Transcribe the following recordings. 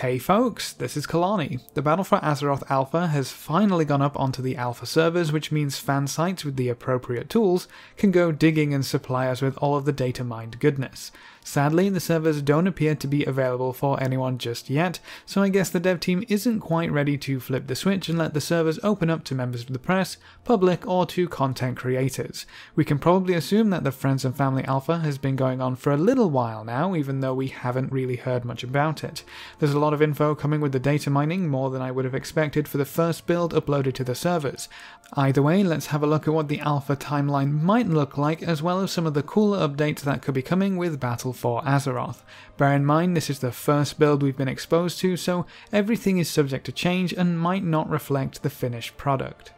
Hey folks, this is Kelani. The Battle for Azeroth Alpha has finally gone up onto the alpha servers, which means fan sites with the appropriate tools can go digging and supply us with all of the data mined goodness. Sadly, the servers don't appear to be available for anyone just yet, so I guess the dev team isn't quite ready to flip the switch and let the servers open up to members of the press, public, or to content creators. We can probably assume that the Friends and Family Alpha has been going on for a little while now, even though we haven't really heard much about it. There's a lot of info coming with the data mining, more than I would have expected for the first build uploaded to the servers. Either way, let's have a look at what the alpha timeline might look like, as well as some of the cooler updates that could be coming with Battle for Azeroth. Bear in mind, this is the first build we've been exposed to, so everything is subject to change and might not reflect the finished product.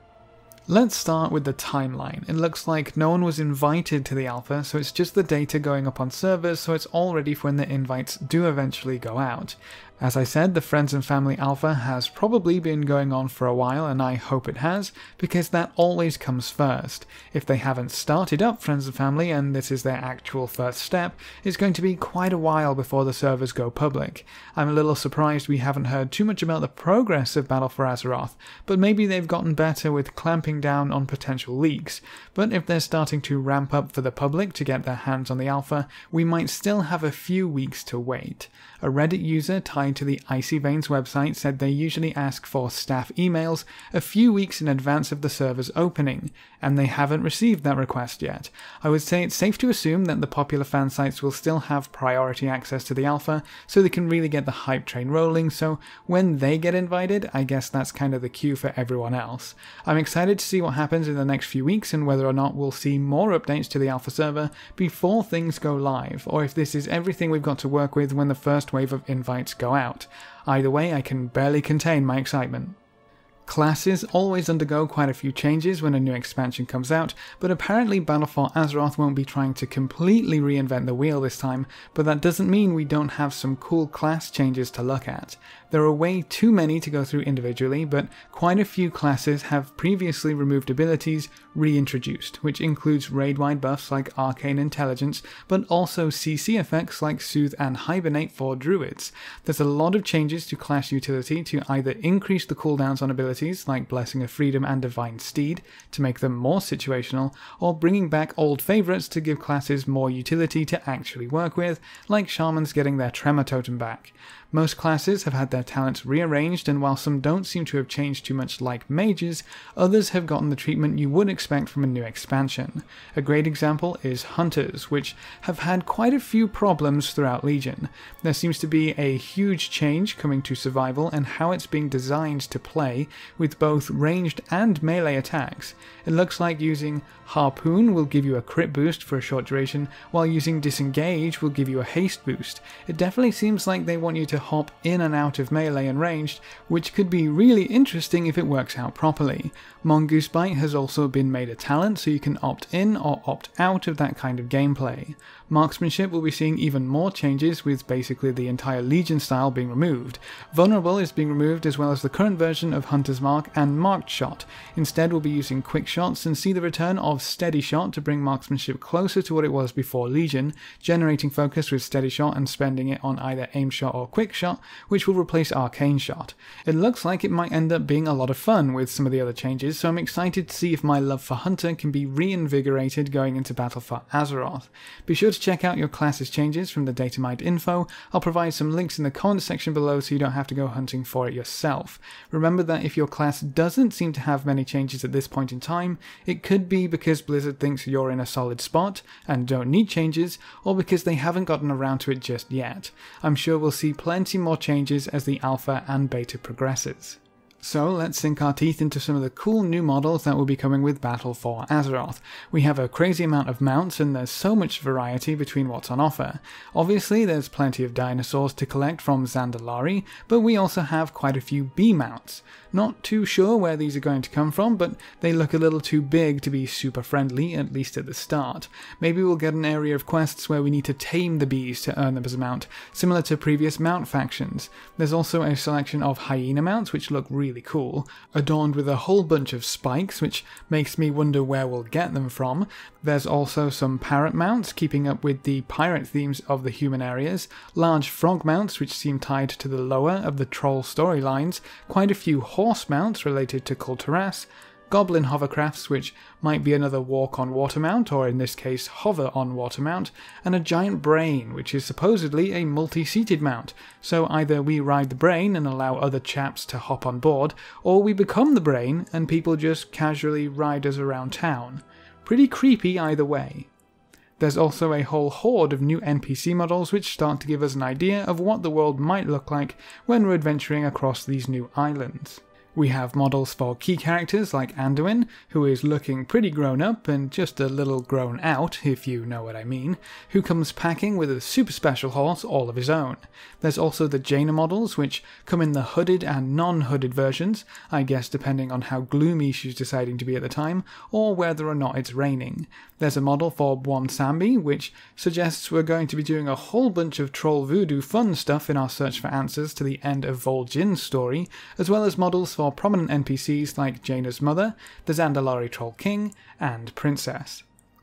Let's start with the timeline. It looks like no one was invited to the alpha, so it's just the data going up on servers, so it's all ready for when the invites do eventually go out. As I said, the Friends and Family Alpha has probably been going on for a while, and I hope it has, because that always comes first. If they haven't started up Friends and Family, and this is their actual first step, it's going to be quite a while before the servers go public. I'm a little surprised we haven't heard too much about the progress of Battle for Azeroth, but maybe they've gotten better with clamping down on potential leaks. But if they're starting to ramp up for the public to get their hands on the alpha, we might still have a few weeks to wait. A Reddit user tied to the Icy Veins website said they usually ask for staff emails a few weeks in advance of the server's opening, and they haven't received that request yet. I would say it's safe to assume that the popular fan sites will still have priority access to the alpha, so they can really get the hype train rolling, so when they get invited, I guess that's kind of the cue for everyone else. I'm excited to see what happens in the next few weeks and whether or not we'll see more updates to the alpha server before things go live, or if this is everything we've got to work with when the first wave of invites go out. Either way, I can barely contain my excitement. Classes always undergo quite a few changes when a new expansion comes out, but apparently Battle for Azeroth won't be trying to completely reinvent the wheel this time, but that doesn't mean we don't have some cool class changes to look at. There are way too many to go through individually, but quite a few classes have previously removed abilities reintroduced, which includes raid-wide buffs like Arcane Intelligence, but also CC effects like Soothe and Hibernate for druids. There's a lot of changes to class utility to either increase the cooldowns on abilities like Blessing of Freedom and Divine Steed to make them more situational, or bringing back old favourites to give classes more utility to actually work with, like Shamans getting their Tremor Totem back. Most classes have had their talents rearranged, and while some don't seem to have changed too much like mages, others have gotten the treatment you would expect from a new expansion. A great example is Hunters, which have had quite a few problems throughout Legion. There seems to be a huge change coming to survival and how it's being designed to play, with both ranged and melee attacks. It looks like using Harpoon will give you a crit boost for a short duration, while using Disengage will give you a haste boost. It definitely seems like they want you to hop in and out of melee and ranged, which could be really interesting if it works out properly. Mongoose Bite has also been made a talent, so you can opt in or opt out of that kind of gameplay. Marksmanship will be seeing even more changes, with basically the entire Legion style being removed. Vulnerable is being removed, as well as the current version of Hunter's Mark and Marked Shot. Instead, we'll be using quick shots and see the return of Steady Shot to bring marksmanship closer to what it was before Legion, generating focus with Steady Shot and spending it on either Aim Shot or Quick Shot, which will replace Arcane Shot. It looks like it might end up being a lot of fun with some of the other changes, so I'm excited to see if my love for Hunter can be reinvigorated going into Battle for Azeroth. Be sure to check out your class's changes from the datamine info. I'll provide some links in the comment section below so you don't have to go hunting for it yourself. Remember that if your class doesn't seem to have many changes at this point in time, it could be because Blizzard thinks you're in a solid spot and don't need changes, or because they haven't gotten around to it just yet. I'm sure we'll see plenty more changes as the alpha and beta progresses. So let's sink our teeth into some of the cool new models that will be coming with Battle for Azeroth. We have a crazy amount of mounts, and there's so much variety between what's on offer. Obviously there's plenty of dinosaurs to collect from Zandalari, but we also have quite a few bee mounts. Not too sure where these are going to come from, but they look a little too big to be super friendly, at least at the start. Maybe we'll get an area of quests where we need to tame the bees to earn them as a mount, similar to previous mount factions. There's also a selection of hyena mounts which look really really cool, adorned with a whole bunch of spikes, which makes me wonder where we'll get them from. There's also some parrot mounts, keeping up with the pirate themes of the human areas, large frog mounts, which seem tied to the lower of the troll storylines, quite a few horse mounts related to Kulturas, goblin hovercrafts, which might be another walk on water mount, or in this case hover on water mount, and a giant brain, which is supposedly a multi-seated mount, so either we ride the brain and allow other chaps to hop on board, or we become the brain and people just casually ride us around town. Pretty creepy either way. There's also a whole horde of new NPC models which start to give us an idea of what the world might look like when we're adventuring across these new islands. We have models for key characters like Anduin, who is looking pretty grown up and just a little grown out, if you know what I mean, who comes packing with a super special horse all of his own. There's also the Jaina models, which come in the hooded and non-hooded versions, I guess depending on how gloomy she's deciding to be at the time, or whether or not it's raining. There's a model for Bwonsambi, which suggests we're going to be doing a whole bunch of troll voodoo fun stuff in our search for answers to the end of Vol'jin's story, as well as models for prominent NPCs like Jaina's mother, the Zandalari Troll King, and Princess.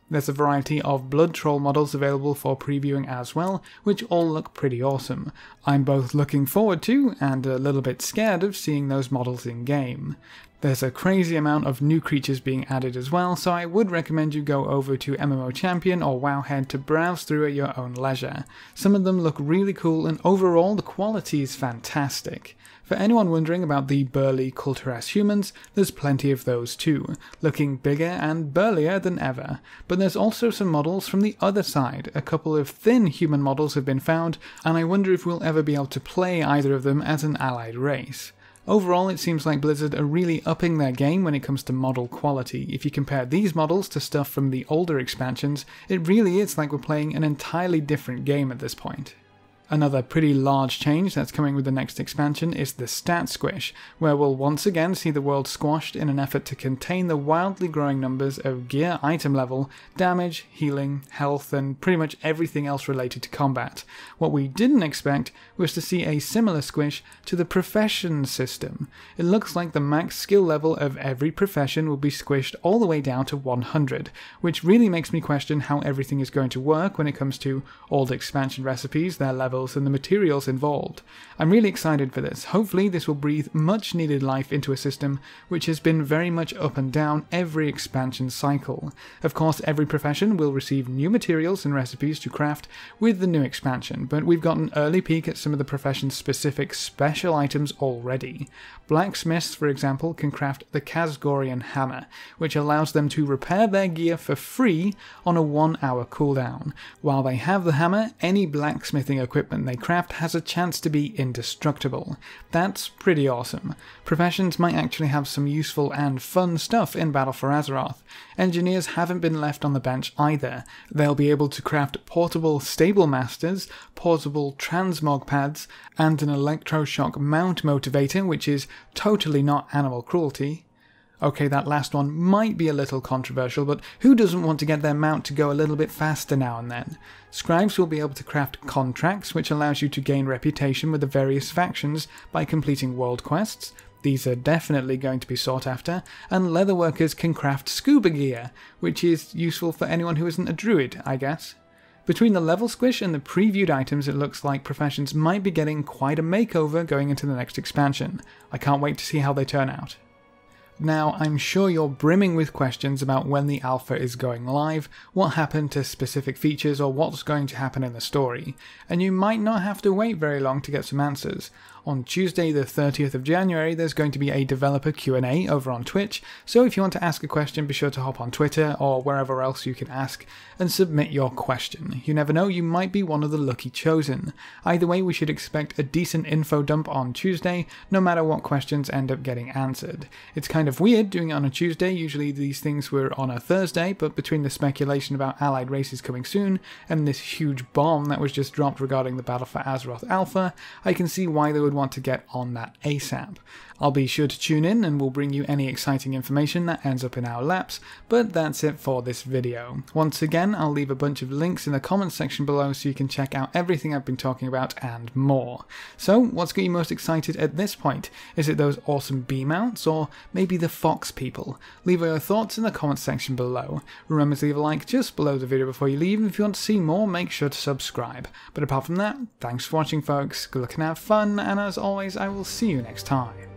There's a variety of blood troll models available for previewing as well, which all look pretty awesome. I'm both looking forward to and a little bit scared of seeing those models in game. There's a crazy amount of new creatures being added as well, so I would recommend you go over to MMO Champion or Wowhead to browse through at your own leisure. Some of them look really cool, and overall the quality is fantastic. For anyone wondering about the burly Kulturas humans, there's plenty of those too, looking bigger and burlier than ever. But there's also some models from the other side. A couple of thin human models have been found, and I wonder if we'll ever be able to play either of them as an allied race. Overall, it seems like Blizzard are really upping their game when it comes to model quality. If you compare these models to stuff from the older expansions, it really is like we're playing an entirely different game at this point. Another pretty large change that's coming with the next expansion is the Stat Squish, where we'll once again see the world squashed in an effort to contain the wildly growing numbers of gear item level, damage, healing, health, and pretty much everything else related to combat. What we didn't expect was to see a similar squish to the profession system. It looks like the max skill level of every profession will be squished all the way down to 100, which really makes me question how everything is going to work when it comes to old expansion recipes, their levels, and the materials involved. I'm really excited for this. Hopefully this will breathe much needed life into a system which has been very much up and down every expansion cycle. Of course, every profession will receive new materials and recipes to craft with the new expansion, but we've got an early peek at some of the profession's specific special items already. Blacksmiths, for example, can craft the Kazgorian hammer, which allows them to repair their gear for free on a 1-hour cooldown. While they have the hammer, any blacksmithing equipment they craft has a chance to be indestructible. That's pretty awesome. Professions might actually have some useful and fun stuff in Battle for Azeroth. Engineers haven't been left on the bench either. They'll be able to craft portable stable masters, portable transmog pads, and an electroshock mount motivator, which is totally not animal cruelty. Okay, that last one might be a little controversial, but who doesn't want to get their mount to go a little bit faster now and then? Scribes will be able to craft contracts, which allows you to gain reputation with the various factions by completing world quests. These are definitely going to be sought after, and leatherworkers can craft scuba gear, which is useful for anyone who isn't a druid, I guess. Between the level squish and the previewed items, it looks like professions might be getting quite a makeover going into the next expansion. I can't wait to see how they turn out. Now, I'm sure you're brimming with questions about when the alpha is going live, what happened to specific features, or what's going to happen in the story, and you might not have to wait very long to get some answers. On Tuesday the 30th of January, there's going to be a developer Q&A over on Twitch, so if you want to ask a question, be sure to hop on Twitter or wherever else you can ask and submit your question. You never know, you might be one of the lucky chosen. Either way, we should expect a decent info dump on Tuesday, no matter what questions end up getting answered. It's kind of weird doing it on a Tuesday. Usually these things were on a Thursday, but between the speculation about allied races coming soon and this huge bomb that was just dropped regarding the Battle for Azeroth Alpha, I can see why they would want to get on that ASAP. I'll be sure to tune in and we'll bring you any exciting information that ends up in our laps, but that's it for this video. Once again, I'll leave a bunch of links in the comments section below so you can check out everything I've been talking about and more. So, what's got you most excited at this point? Is it those awesome bee mounts, or maybe the fox people? Leave your thoughts in the comments section below. Remember to leave a like just below the video before you leave, and if you want to see more, make sure to subscribe. But apart from that, thanks for watching folks, good luck and have fun, and as always, I will see you next time.